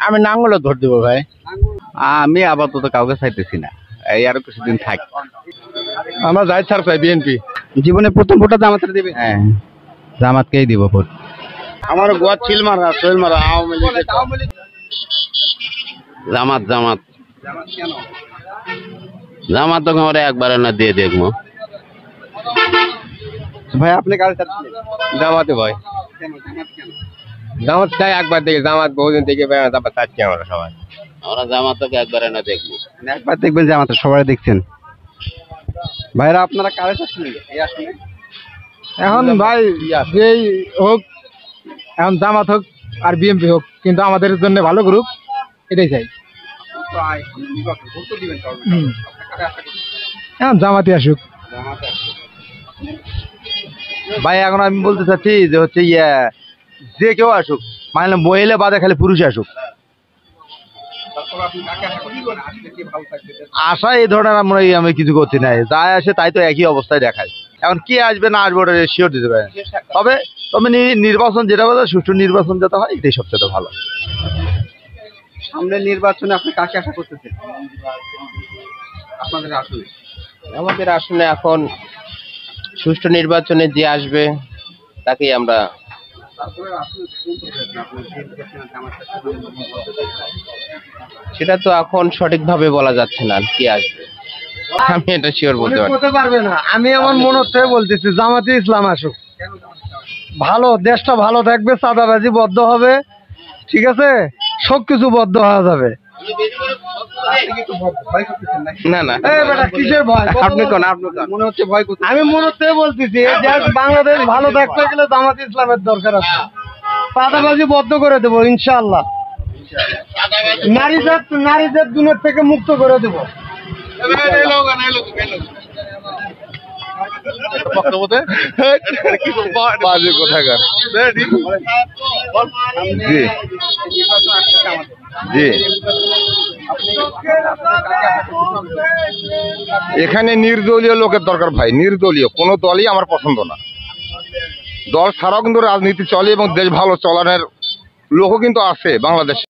আমি নাঙ্গলে ধর দিব ভাই। আমি আপাতত কাউকে চাইতেছি না, এই আরো কিছুদিন থাক। আমরা যাই ছাড় চাই বিএনপি। জীবনে প্রথম ভোটটা জামাতের দিবে? হ্যাঁ, জামাতকেই দিব ভোট। আমার গোয়া ছিল মারা সোহেল মারা আওয়ামী লীগ। জামাত জামাত জামাত তো আমরা একবারে না দিয়ে দেখবো। ভাই আপনি কার চাচ্ছিলেন? জামাতে ভাই। জামাত চাই একবার দেখে, জামাত বহুদিন থেকে জামাত চাচ্ছি আমরা সবাই। আমরা জামাতকে একবারে না দেখবো। একবার দেখবেন জামাত সবাই দেখছেন। ভাইরা আপনারা কারে চাচ্ছিলেন এই আসলে? এখন ভাই যেই হোক, এখন জামাত হোক আর বিএনপি হোক, কিন্তু আমাদের জন্য ভালো গ্রুপ, এটাই চাই। এখন জামাতে আসুক ভাই। এখন আমি বলতে চাচ্ছি যে হচ্ছে যে কেউ আসুক, মানে মহিলা বাদে খালি পুরুষ আসুক। আশা এই ধরনের আমি কিছু করছি না, যাই আসে তাই তো একই অবস্থায় দেখায়। এখন কে আসবে না আসবে ওটা শিওর দিতে পারে। তবে তবে নির্বাচন যেটা বলে, সুষ্ঠু নির্বাচন যাতে হয়, এটাই সবচেয়ে ভালো। সামনে নির্বাচনে আপনি কাকে আশা করতেছেন আপনাদের আসলে? আমাদের আসলে এখন সুষ্ঠু নির্বাচনে যে আসবে তাকেই আমরা। সেটা তো এখন সঠিকভাবে বলা যাচ্ছে না কি আসবে, আমি এটা শিওর বলতে পারবে না। আমি আমার মন হচ্ছে বলতেছি জামাতে ইসলাম আসুক, ভালো দেশটা ভালো থাকবে, চাঁদাবাজি বদ্ধ হবে, ঠিক আছে, সবকিছু বদ্ধ হওয়া যাবে। না না কিসের ভয়? আপনি কোন মনে হচ্ছে ভয় করতে। আমি মনে হচ্ছে বলতেছি বাংলাদেশ ভালো থাকতে গেলে জামাতে ইসলামের দরকার আছে। চাঁদাবাজি বদ্ধ করে দেবো ইনশাআল্লাহ। নারীদের দুনিয়ার থেকে মুক্ত করে দেবো। এখানে নির্দলীয় লোকের দরকার ভাই, নির্দলীয় কোনো দলই আমার পছন্দ না। দল ছাড়াও কিন্তু রাজনীতি চলে এবং দেশ ভালো চলানোর লোকও কিন্তু আছে বাংলাদেশে।